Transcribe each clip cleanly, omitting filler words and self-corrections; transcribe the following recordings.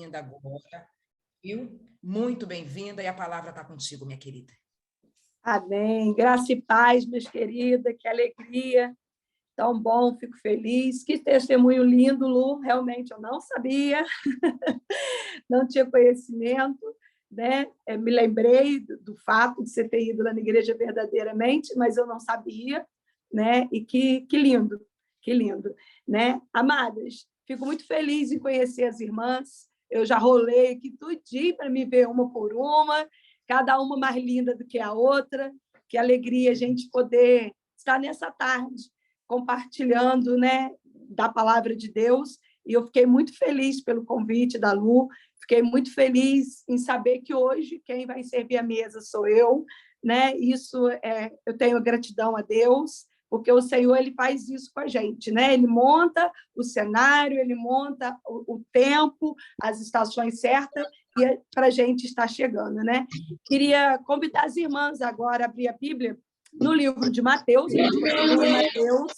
bem-vinda agora, viu? Muito bem-vinda e a palavra está contigo, minha querida. Amém. Graça e paz, meus queridas, que alegria. Tão bom, fico feliz. Que testemunho lindo, Lu. Realmente eu não sabia, não tinha conhecimento, né? Me lembrei do fato de você ter ido lá na igreja verdadeiramente, mas eu não sabia, né? E que lindo, né? Amadas, fico muito feliz em conhecer as irmãs. Eu já rolei aqui tudinho para me ver uma por uma, cada uma mais linda do que a outra. Que alegria a gente poder estar nessa tarde compartilhando, né, da palavra de Deus. E eu fiquei muito feliz pelo convite da Lu, fiquei muito feliz em saber que hoje quem vai servir a mesa sou eu, né? Eu tenho gratidão a Deus, porque o Senhor ele faz isso com a gente, né? Ele monta o cenário, ele monta o tempo, as estações certas e para a gente estar chegando, né? Queria convidar as irmãs agora a abrir a Bíblia no livro de Mateus, a gente continua em Mateus,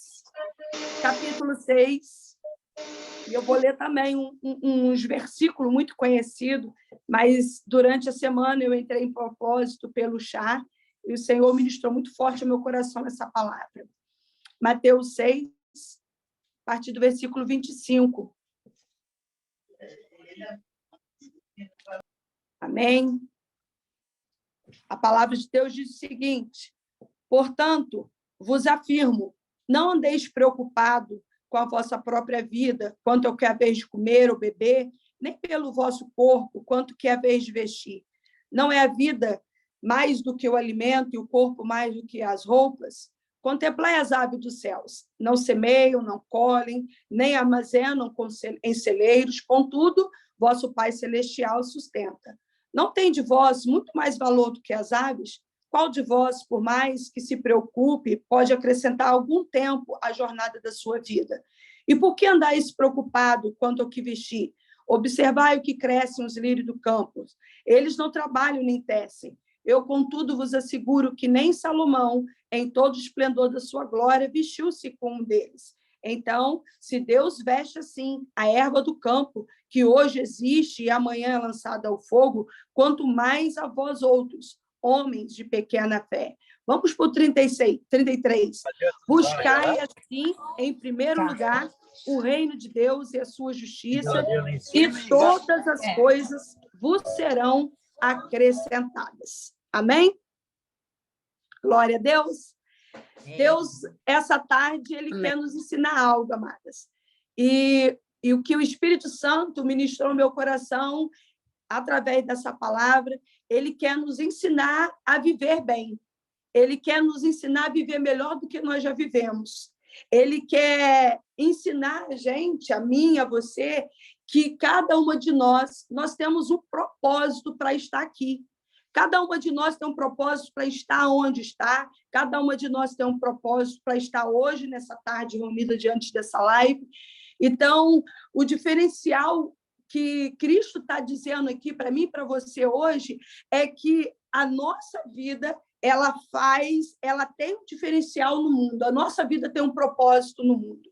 capítulo 6, e eu vou ler também uns versículos muito conhecidos, mas durante a semana eu entrei em propósito pelo chá, e o Senhor ministrou muito forte ao meu coração essa palavra. Mateus 6, a partir do versículo 25. Amém? A palavra de Deus diz o seguinte: portanto, vos afirmo, não andeis preocupado com a vossa própria vida, quanto ao que haveis de comer ou beber, nem pelo vosso corpo, quanto que haveis de vestir. Não é a vida mais do que o alimento e o corpo mais do que as roupas? Contemplai as aves dos céus. Não semeiam, não colhem, nem armazenam em celeiros, contudo, vosso Pai Celestial sustenta. Não tem de vós muito mais valor do que as aves? Qual de vós, por mais que se preocupe, pode acrescentar algum tempo à jornada da sua vida? E por que andais preocupado quanto ao que vestir? Observai o que crescem os lírios do campo. Eles não trabalham nem tecem. Eu, contudo, vos asseguro que nem Salomão, em todo o esplendor da sua glória, vestiu-se como um deles. Então, se Deus veste assim a erva do campo, que hoje existe e amanhã é lançada ao fogo, quanto mais a vós outros, homens de pequena fé. Vamos para o 33. Buscai, assim, em primeiro lugar, o reino de Deus e a sua justiça, e todas as coisas vos serão acrescentadas. Amém? Glória a Deus. Deus, essa tarde, ele quer nos ensinar algo, amadas. E o que o Espírito Santo ministrou no meu coração, através dessa palavra, ele quer nos ensinar a viver bem. Ele quer nos ensinar a viver melhor do que nós já vivemos. Ele quer ensinar a gente, a mim, a você, que cada uma de nós temos um propósito para estar aqui. Cada uma de nós tem um propósito para estar onde está. Cada uma de nós tem um propósito para estar hoje, nessa tarde, reunida diante dessa live. Então, o diferencial que Cristo está dizendo aqui para mim e para você hoje é que a nossa vida ela tem um diferencial no mundo. A nossa vida tem um propósito no mundo.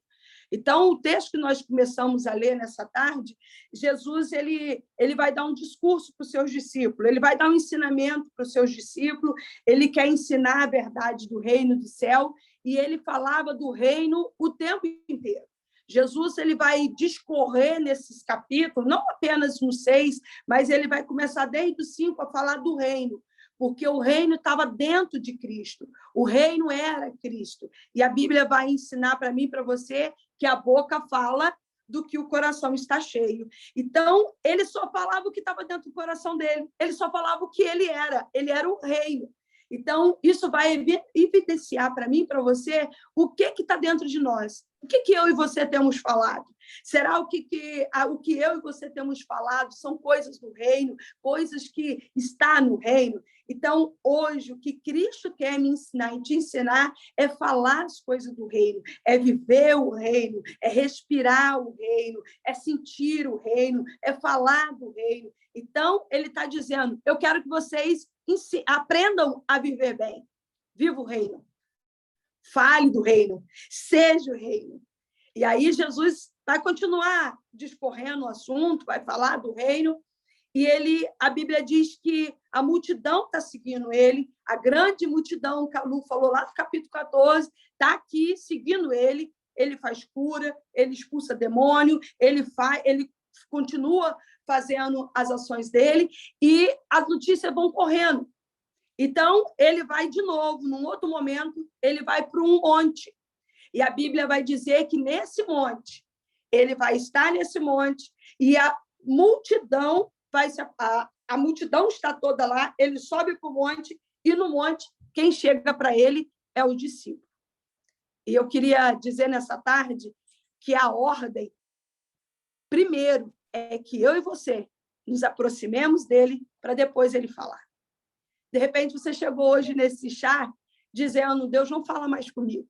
Então, o texto que nós começamos a ler nessa tarde, Jesus ele vai dar um discurso para os seus discípulos, ele vai dar um ensinamento para os seus discípulos, ele quer ensinar a verdade do reino do céu, e ele falava do reino o tempo inteiro. Jesus ele vai discorrer nesses capítulos, não apenas no 6, mas ele vai começar desde o 5 a falar do reino, porque o reino estava dentro de Cristo, o reino era Cristo. E a Bíblia vai ensinar para mim e para você que a boca fala do que o coração está cheio. Então, ele só falava o que estava dentro do coração dele, ele só falava o que ele era o reino. Então, isso vai evidenciar para mim e para você o que está dentro de nós. O que eu e você temos falado? Será o que eu e você temos falado são coisas do reino, coisas que está no reino? Então, hoje, o que Cristo quer me ensinar e te ensinar é falar as coisas do reino, é viver o reino, é respirar o reino, é sentir o reino, é falar do reino. Então, ele está dizendo, eu quero que vocês aprendam a viver bem. Viva o reino. Fale do reino. Seja o reino. E aí Jesus vai continuar discorrendo o assunto, vai falar do reino, e a Bíblia diz que a multidão está seguindo ele, a grande multidão, que a Lu falou lá no capítulo 14, está aqui seguindo ele. Ele faz cura, ele expulsa demônio, ele continua fazendo as ações dele, e as notícias vão correndo. Então, ele vai de novo, num outro momento, ele vai para um monte. E a Bíblia vai dizer que nesse monte, ele vai estar nesse monte, e a multidão a multidão está toda lá, ele sobe para o monte, e no monte, quem chega para ele é o discípulo. E eu queria dizer nessa tarde que a ordem, primeiro, é que eu e você nos aproximemos dele para depois ele falar. De repente, você chegou hoje nesse chá dizendo, Deus não fala mais comigo.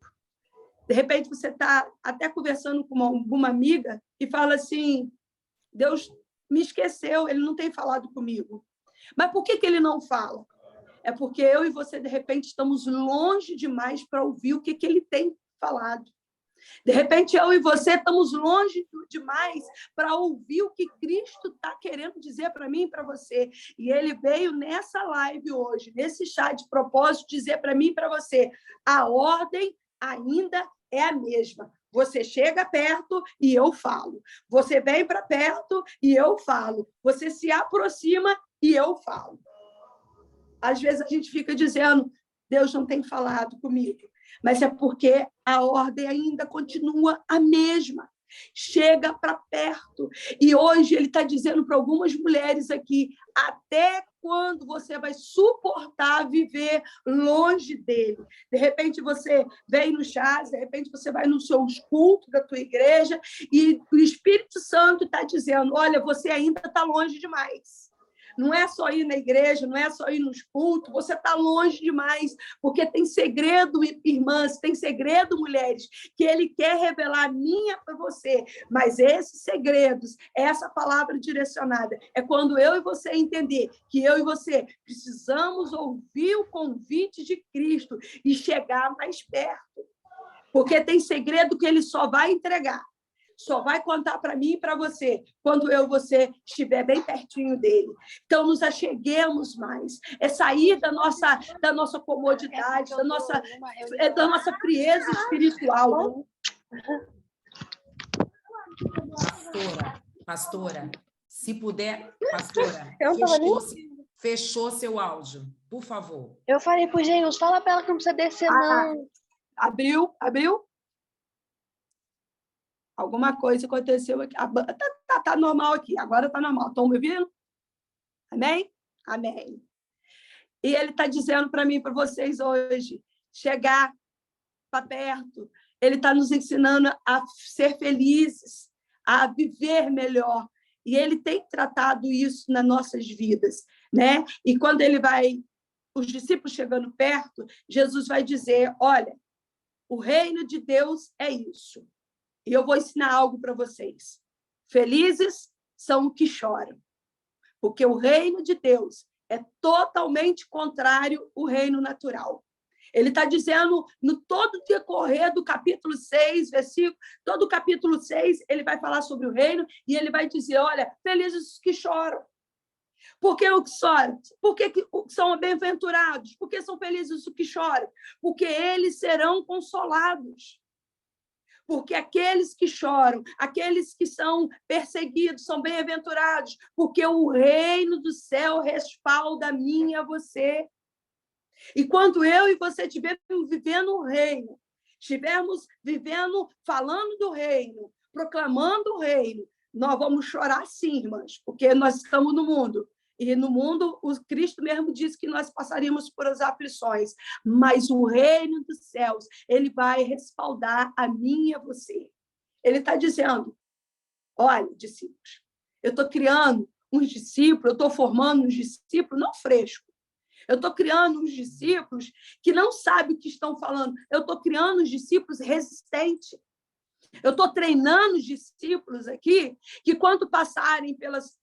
De repente, você está até conversando com alguma amiga e fala assim, Deus me esqueceu, ele não tem falado comigo. Mas por que ele não fala? É porque eu e você, de repente, estamos longe demais para ouvir o que ele tem falado. De repente, eu e você estamos longe demais para ouvir o que Cristo está querendo dizer para mim e para você. E ele veio nessa live hoje, nesse chá de propósito, dizer para mim e para você, a ordem ainda é a mesma. Você chega perto e eu falo. Você vem para perto e eu falo. Você se aproxima e eu falo. Às vezes a gente fica dizendo, Deus não tem falado comigo. Mas é porque a ordem ainda continua a mesma. Chega para perto. E hoje ele está dizendo para algumas mulheres aqui, até quando você vai suportar viver longe dele? De repente você vem no chá, de repente você vai nos seus cultos da tua igreja e o Espírito Santo está dizendo, olha, você ainda está longe demais. Não é só ir na igreja, não é só ir nos cultos, você está longe demais, porque tem segredo, irmãs, tem segredo, mulheres, que ele quer revelar a minha para você, mas esses segredos, essa palavra direcionada, é quando eu e você entender que eu e você precisamos ouvir o convite de Cristo e chegar mais perto, porque tem segredo que ele só vai entregar. Só vai contar para mim e para você quando eu e você estiver bem pertinho dele. Então, nos acheguemos mais. É sair da nossa comodidade, da nossa frieza espiritual. Pastora, se puder, pastora, fechou seu áudio, por favor. Eu falei pro Gênios, fala para ela que não precisa descer, não. Abriu? Alguma coisa aconteceu aqui. Tá normal aqui. Agora está normal. Estão me ouvindo? Amém? Amém. E ele está dizendo para mim e para vocês hoje, chegar para perto. Ele está nos ensinando a ser felizes, a viver melhor. E ele tem tratado isso nas nossas vidas, né? E quando ele vai, os discípulos chegando perto, Jesus vai dizer, olha, o reino de Deus é isso. E eu vou ensinar algo para vocês. Felizes são os que choram, porque o reino de Deus é totalmente contrário ao reino natural. Ele está dizendo, no todo o decorrer do capítulo 6, versículo, todo o capítulo 6, ele vai falar sobre o reino e ele vai dizer, olha, felizes os que choram. Por que os que choram? Por que são bem-aventurados? Por que são felizes os que choram? Porque eles serão consolados. Porque aqueles que choram, aqueles que são perseguidos, são bem-aventurados, porque o reino do céu respalda a mim e a você. E quando eu e você estivermos vivendo o reino, estivermos vivendo, falando do reino, proclamando o reino, nós vamos chorar sim, irmãs, porque nós estamos no mundo. E no mundo, o Cristo mesmo disse que nós passaríamos por as aflições, mas o reino dos céus, ele vai respaldar a mim e a você. Ele está dizendo, olha, discípulos, eu estou criando uns discípulos, eu estou formando uns discípulos, não fresco. Eu estou criando uns discípulos que não sabem o que estão falando. Eu estou criando uns discípulos resistentes. Eu estou treinando os discípulos aqui que, quando passarem pelas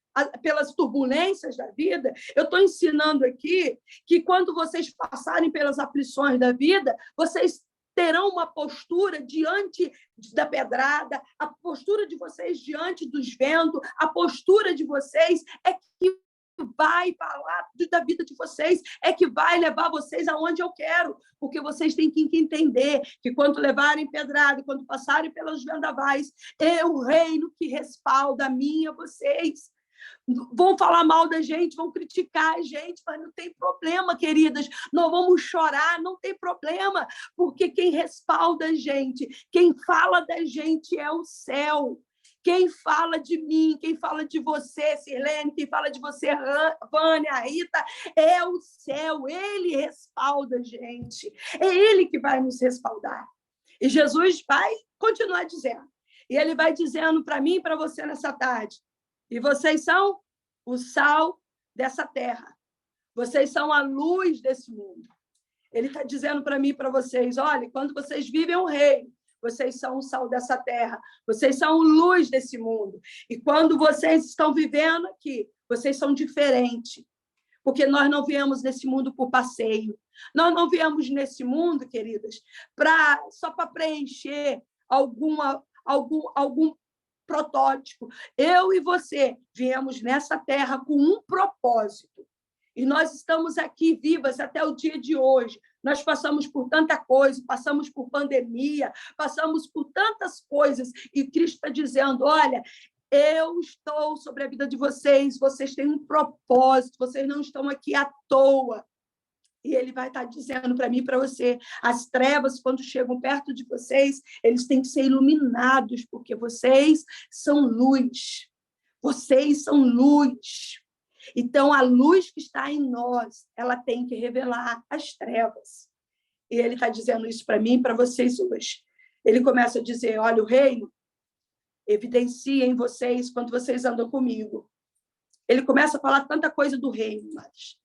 turbulências da vida, eu estou ensinando aqui que, quando vocês passarem pelas aflições da vida, vocês terão uma postura diante da pedrada, a postura de vocês diante dos ventos, a postura de vocês é que vai falar da vida de vocês, é que vai levar vocês aonde eu quero, porque vocês têm que entender que quando levarem pedrada, quando passarem pelos vendavais, é o reino que respalda a mim e a vocês. Vão falar mal da gente, vão criticar a gente, mas não tem problema, queridas. Nós vamos chorar, não tem problema, porque quem respalda a gente, quem fala da gente é o céu. Quem fala de mim, quem fala de você, Sirlene, quem fala de você, Vânia, Rita, é o céu. Ele respalda a gente. É ele que vai nos respaldar. E Jesus vai continuar dizendo. E ele vai dizendo para mim e para você nessa tarde. E vocês são o sal dessa terra. Vocês são a luz desse mundo. Ele está dizendo para mim e para vocês, olha, quando vocês vivem o reino, vocês são o sal dessa terra, vocês são luz desse mundo. E quando vocês estão vivendo aqui, vocês são diferentes. Porque nós não viemos nesse mundo por passeio. Nós não viemos nesse mundo, queridas, só para preencher algum protótipo. Eu e você viemos nessa terra com um propósito. E nós estamos aqui vivas até o dia de hoje. Nós passamos por tanta coisa, passamos por pandemia, passamos por tantas coisas. E Cristo está dizendo, olha, eu estou sobre a vida de vocês, vocês têm um propósito, vocês não estão aqui à toa. E ele vai estar dizendo para mim e para você, as trevas, quando chegam perto de vocês, eles têm que ser iluminados, porque vocês são luz. Vocês são luz. Então, a luz que está em nós, ela tem que revelar as trevas. E ele está dizendo isso para mim e para vocês hoje. Ele começa a dizer, olha, o reino evidencia em vocês quando vocês andam comigo. Ele começa a falar tanta coisa do reino, mas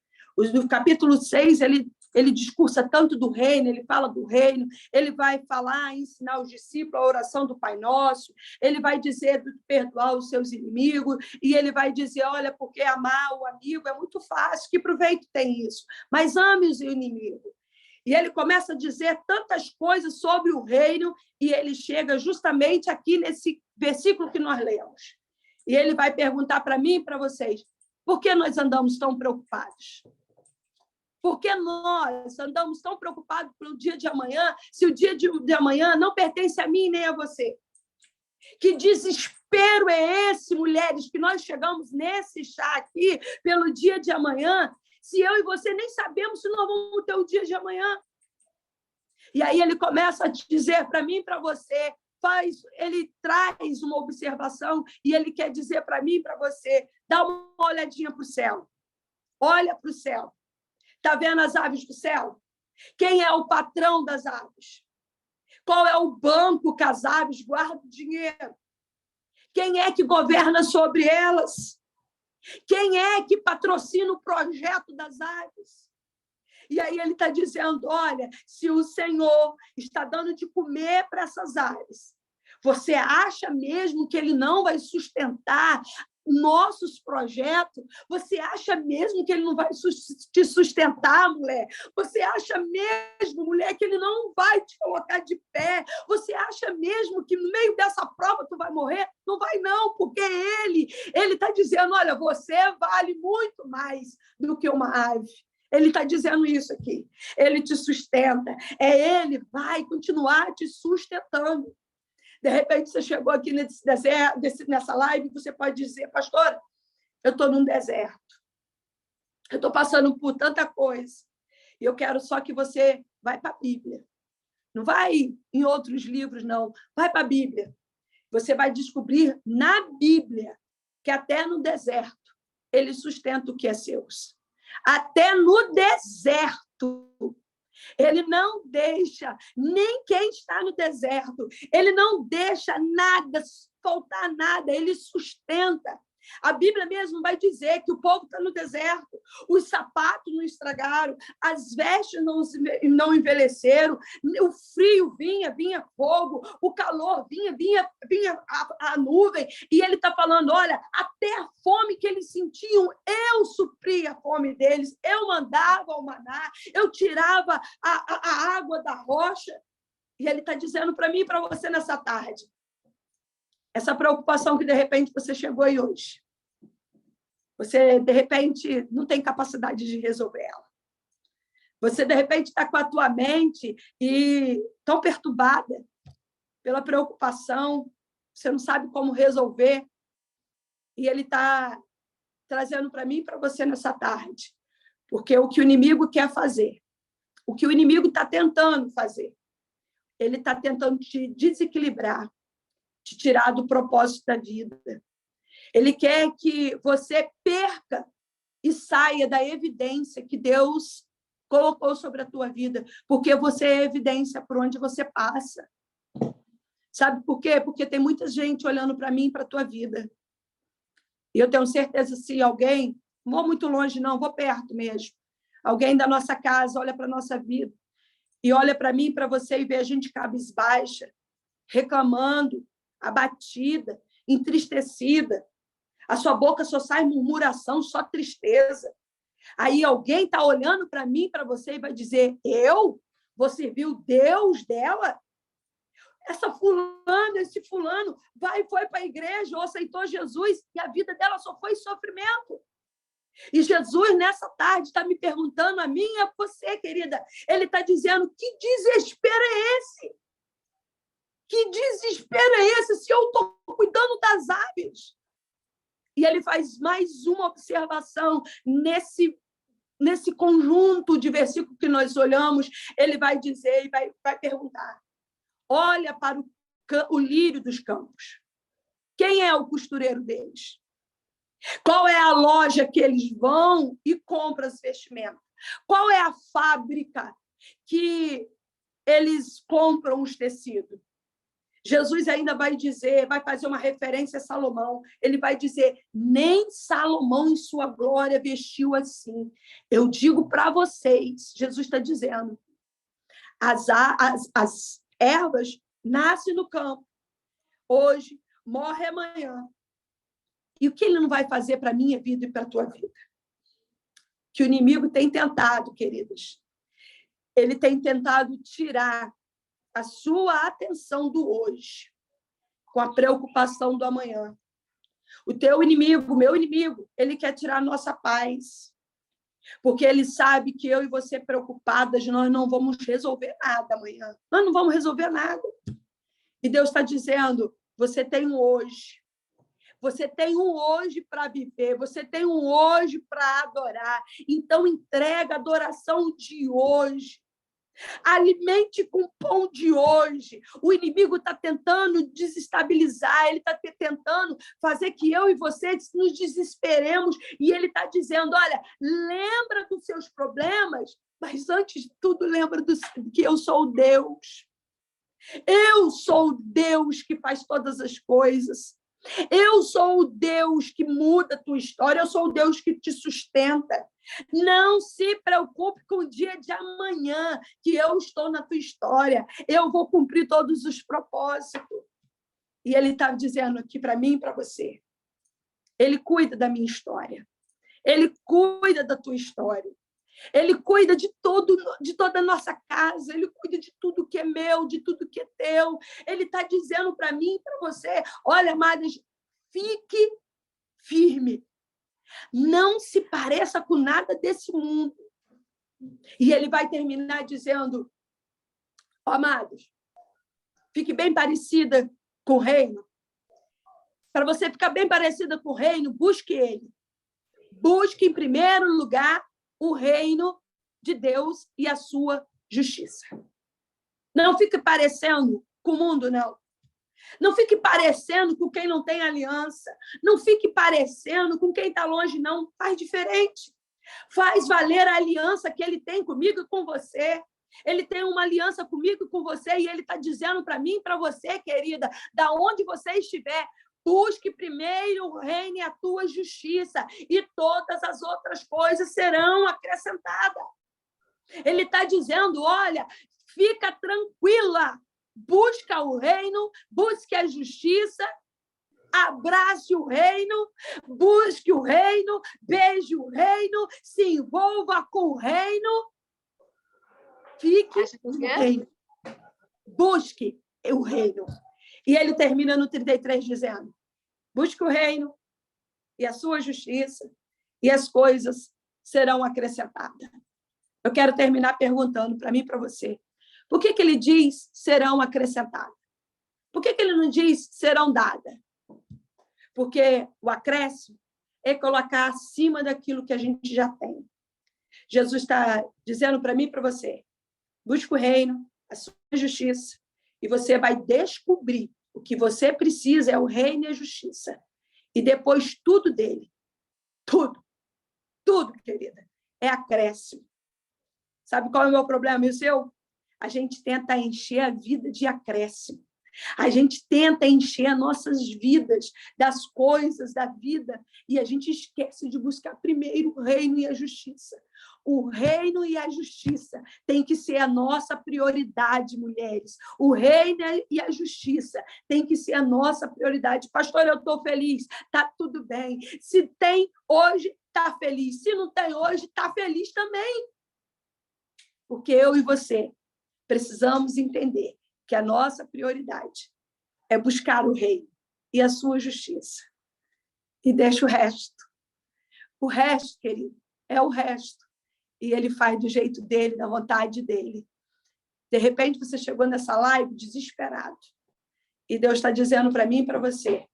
no capítulo 6, ele discursa tanto do reino, ele fala do reino, ele vai falar, ensinar os discípulos a oração do Pai Nosso, ele vai dizer de perdoar os seus inimigos, e ele vai dizer, olha, porque amar o amigo é muito fácil, que proveito tem isso? Mas ame o seu inimigo. E ele começa a dizer tantas coisas sobre o reino, e ele chega justamente aqui nesse versículo que nós lemos. E ele vai perguntar para mim e para vocês, por que nós andamos tão preocupados? Por que nós andamos tão preocupados pelo dia de amanhã, se o dia de amanhã não pertence a mim nem a você? Que desespero é esse, mulheres, que nós chegamos nesse chá aqui pelo dia de amanhã, se eu e você nem sabemos se nós vamos ter o dia de amanhã? E aí ele começa a dizer para mim e para você, ele traz uma observação e ele quer dizer para mim e para você, dá uma olhadinha para o céu. Olha para o céu. Está vendo as aves do céu? Quem é o patrão das aves? Qual é o banco que as aves guardam dinheiro? Quem é que governa sobre elas? Quem é que patrocina o projeto das aves? E aí ele está dizendo, olha, se o Senhor está dando de comer para essas aves, você acha mesmo que ele não vai sustentar nossos projetos? Você acha mesmo que ele não vai te sustentar, mulher? Você acha mesmo, mulher, que ele não vai te colocar de pé? Você acha mesmo que no meio dessa prova tu vai morrer? Não vai não, porque ele está dizendo, olha, você vale muito mais do que uma ave. Ele está dizendo isso aqui. Ele te sustenta. Ele vai continuar te sustentando. De repente, você chegou aqui nesse deserto, nessa live, você pode dizer, pastora, eu estou num deserto. Eu estou passando por tanta coisa. E eu quero só que você vai para a Bíblia. Não vai em outros livros, não. Vai para a Bíblia. Você vai descobrir na Bíblia que até no deserto ele sustenta o que é seu. Até no deserto. Ele não deixa nem quem está no deserto. Ele não deixa nada, faltar nada. Ele sustenta. A Bíblia mesmo vai dizer que o povo está no deserto. Os sapatos não estragaram. As vestes não envelheceram. O frio vinha fogo. O calor vinha a nuvem. E ele está falando, olha, até a fome que eles sentiam, eu supria a fome deles. Eu mandava o maná. Eu tirava a água da rocha. E ele está dizendo para mim e para você nessa tarde. Essa preocupação que, de repente, você chegou aí hoje. Você, de repente, não tem capacidade de resolver ela. Você, de repente, está com a tua mente tão perturbada pela preocupação, você não sabe como resolver. E ele está trazendo para mim e para você nessa tarde. Porque o que o inimigo quer fazer, o que o inimigo está tentando fazer, ele está tentando te desequilibrar, te tirar do propósito da vida. Ele quer que você perca e saia da evidência que Deus colocou sobre a tua vida, porque você é evidência por onde você passa. Sabe por quê? Porque tem muita gente olhando para mim e para a tua vida. E eu tenho certeza, se alguém, não vou muito longe não, vou perto mesmo, alguém da nossa casa olha para a nossa vida e olha para mim e para você e vê a gente cabisbaixa, reclamando, abatida, entristecida. A sua boca só sai murmuração, só tristeza. Aí alguém está olhando para mim, para você, e vai dizer, eu? Você viu Deus dela? Essa fulana, esse fulano, foi para a igreja, ou aceitou Jesus, e a vida dela só foi sofrimento. E Jesus, nessa tarde, está me perguntando a mim e a você, querida. Ele está dizendo, que desespero é esse? Que desespero é esse se eu estou cuidando das aves? E ele faz mais uma observação nesse conjunto de versículos que nós olhamos. Ele vai dizer e vai perguntar. Olha para o lírio dos campos. Quem é o costureiro deles? Qual é a loja que eles vão e compram as vestimentas? Qual é a fábrica que eles compram os tecidos? Jesus ainda vai dizer, vai fazer uma referência a Salomão. Ele vai dizer, nem Salomão em sua glória vestiu assim. Eu digo para vocês, Jesus está dizendo, as ervas nascem no campo, hoje, morre amanhã. E o que ele não vai fazer para a minha vida e para a tua vida? Que o inimigo tem tentado, queridas. Ele tem tentado tirar a sua atenção do hoje, com a preocupação do amanhã. O teu inimigo, o meu inimigo, ele quer tirar a nossa paz, porque ele sabe que eu e você preocupadas, nós não vamos resolver nada amanhã. Nós não vamos resolver nada. E Deus está dizendo, você tem um hoje. Você tem um hoje para viver, você tem um hoje para adorar. Então, entrega a adoração de hoje. Alimente com o pão de hoje. O inimigo está tentando desestabilizar, ele está tentando fazer que eu e você nos desesperemos. E ele está dizendo, olha, lembra dos seus problemas, mas antes de tudo, lembra que eu sou o Deus. Eu sou o Deus que faz todas as coisas. Eu sou o Deus que muda a tua história, eu sou o Deus que te sustenta. Não se preocupe com o dia de amanhã, que eu estou na tua história. Eu vou cumprir todos os propósitos. E ele está dizendo aqui para mim e para você. Ele cuida da minha história. Ele cuida da tua história. Ele cuida de toda a nossa casa, ele cuida de tudo que é meu, de tudo que é teu. Ele está dizendo para mim e para você, olha, amadas, fique firme. Não se pareça com nada desse mundo. E ele vai terminar dizendo, amados, fique bem parecida com o reino. Para você ficar bem parecida com o reino, busque ele. Busque, em primeiro lugar, o reino de Deus e a sua justiça. Não fique parecendo com o mundo, não. Não fique parecendo com quem não tem aliança. Não fique parecendo com quem está longe, não. Faz diferente. Faz valer a aliança que ele tem comigo e com você. Ele tem uma aliança comigo e com você e ele está dizendo para mim e para você, querida, da onde você estiver, busque primeiro o reino e a tua justiça, e todas as outras coisas serão acrescentadas. Ele está dizendo, olha, fica tranquila, busca o reino, busque a justiça, abrace o reino, busque o reino, beije o reino, se envolva com o reino, fique no reino. busque o reino. E ele termina no 33 dizendo, busque o reino e a sua justiça, e as coisas serão acrescentadas. Eu quero terminar perguntando para mim e para você, por que ele diz serão acrescentadas? Por que ele não diz serão dadas? Porque o acréscimo é colocar acima daquilo que a gente já tem. Jesus está dizendo para mim e para você, busque o reino, a sua justiça, e você vai descobrir o que você precisa é o reino e a justiça. E depois tudo dele, tudo, querida, é acréscimo. Sabe qual é o meu problema e o seu? A gente tenta encher a vida de acréscimo. A gente tenta encher as nossas vidas das coisas da vida e a gente esquece de buscar primeiro o reino e a justiça. O reino e a justiça tem que ser a nossa prioridade, mulheres. O reino e a justiça tem que ser a nossa prioridade. Pastor, eu estou feliz. Está tudo bem. Se tem hoje, está feliz. Se não tem hoje, está feliz também. Porque eu e você precisamos entender que a nossa prioridade é buscar o reino e a sua justiça. E deixa o resto. O resto, querido, é o resto. E ele faz do jeito dele, da vontade dele. De repente, você chegou nessa live desesperado. E Deus está dizendo para mim e para você,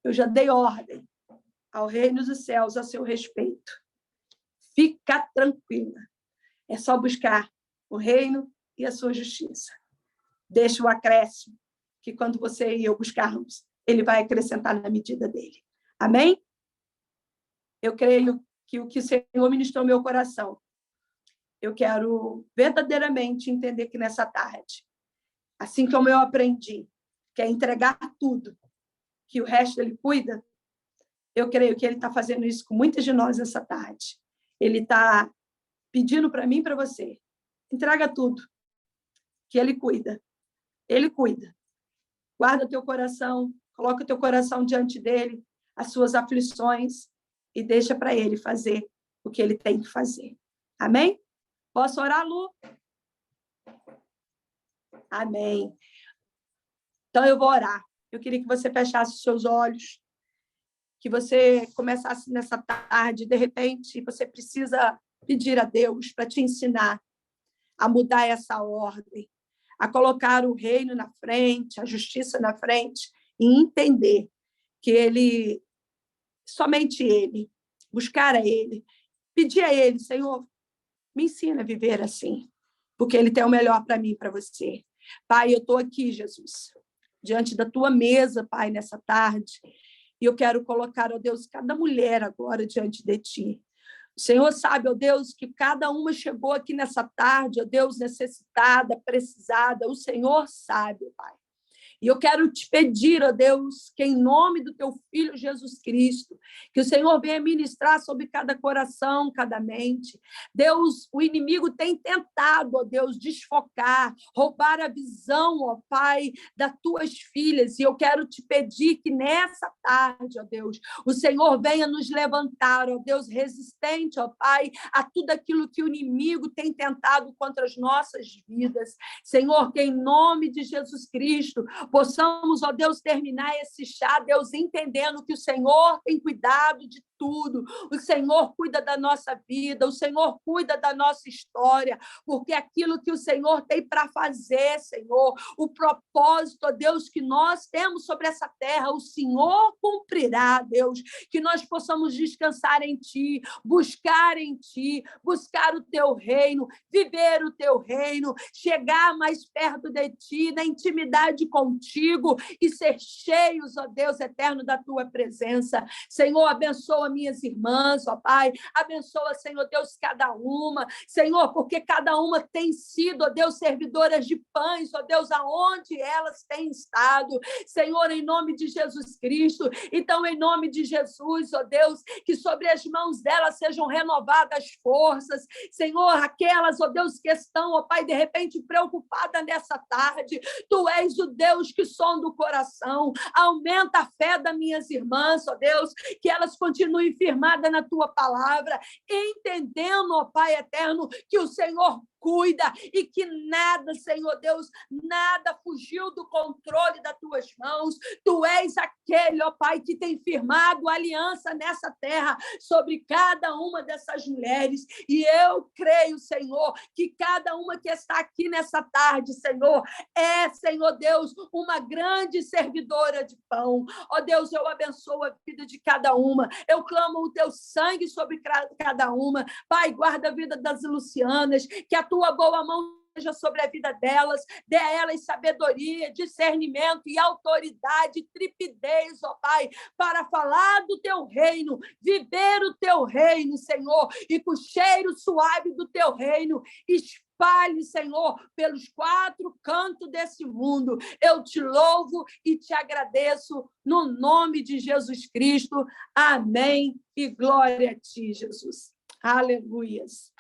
eu já dei ordem ao reino dos céus a seu respeito. Fica tranquila. É só buscar o reino e a sua justiça. Deixa o acréscimo, que quando você e eu buscarmos, ele vai acrescentar na medida dele. Amém? Eu creio que o que o Senhor ministrou no meu coração, eu quero verdadeiramente entender que nessa tarde, assim como eu aprendi, que é entregar tudo, que o resto ele cuida, eu creio que ele está fazendo isso com muitas de nós nessa tarde. Ele está pedindo para mim e para você, entrega tudo, que ele cuida. Ele cuida. Guarda teu coração, coloca teu coração diante dele, as suas aflições, e deixa para ele fazer o que ele tem que fazer. Amém? Posso orar, Lu? Amém. Então, eu vou orar. Eu queria que você fechasse os seus olhos, que você começasse nessa tarde, de repente, você precisa pedir a Deus para te ensinar a mudar essa ordem, a colocar o reino na frente, a justiça na frente, e entender que ele, somente ele, buscar a ele, pedir a ele, Senhor, me ensina a viver assim, porque ele tem o melhor para mim e para você. Pai, eu estou aqui, Jesus, diante da tua mesa, Pai, nessa tarde, e eu quero colocar, ó Deus, cada mulher agora diante de ti. O Senhor sabe, ó Deus, que cada uma chegou aqui nessa tarde, ó Deus, necessitada, precisada. O Senhor sabe, Pai. E eu quero te pedir, ó Deus, que em nome do teu Filho Jesus Cristo, que o Senhor venha ministrar sobre cada coração, cada mente. Deus, o inimigo tem tentado, ó Deus, desfocar, roubar a visão, ó Pai, das tuas filhas. E eu quero te pedir que nessa tarde, ó Deus, o Senhor venha nos levantar, ó Deus, resistente, ó Pai, a tudo aquilo que o inimigo tem tentado contra as nossas vidas. Senhor, que em nome de Jesus Cristo, possamos, ó Deus, terminar esse chá, Deus, entendendo que o Senhor tem cuidado de tudo, o Senhor cuida da nossa vida, o Senhor cuida da nossa história, porque aquilo que o Senhor tem para fazer, Senhor, o propósito, ó Deus, que nós temos sobre essa terra, o Senhor cumprirá, Deus, que nós possamos descansar em Ti, buscar o Teu reino, viver o Teu reino, chegar mais perto de Ti, na intimidade contigo e ser cheios, ó Deus eterno, da Tua presença. Senhor, abençoa minhas irmãs, ó Pai, abençoa, Senhor Deus, cada uma, Senhor, porque cada uma tem sido, ó Deus, servidoras de pães, ó Deus, aonde elas têm estado, Senhor, em nome de Jesus Cristo. Então, em nome de Jesus, ó Deus, que sobre as mãos delas sejam renovadas forças, Senhor, aquelas, ó Deus, que estão, ó Pai, de repente preocupadas nessa tarde, Tu és o Deus que sonda o coração, aumenta a fé das minhas irmãs, ó Deus, que elas continuem firmadas na Tua palavra, entendendo, ó Pai eterno, que o Senhor cuida e que nada, Senhor Deus, nada fugiu do controle das tuas mãos. Tu és aquele, ó Pai, que tem firmado aliança nessa terra sobre cada uma dessas mulheres. E eu creio, Senhor, que cada uma que está aqui nessa tarde, Senhor, Senhor Deus, uma grande servidora de pão. Ó Deus, eu abençoo a vida de cada uma. Eu clamo o teu sangue sobre cada uma. Pai, guarda a vida das Lucianas, que a tua boa mão seja sobre a vida delas, dê a elas sabedoria, discernimento e autoridade, trepidez, ó Pai, para falar do teu reino, viver o teu reino, Senhor, e com o cheiro suave do teu reino, espalhe, Senhor, pelos 4 cantos desse mundo. Eu te louvo e te agradeço no nome de Jesus Cristo. Amém e glória a ti, Jesus. Aleluias.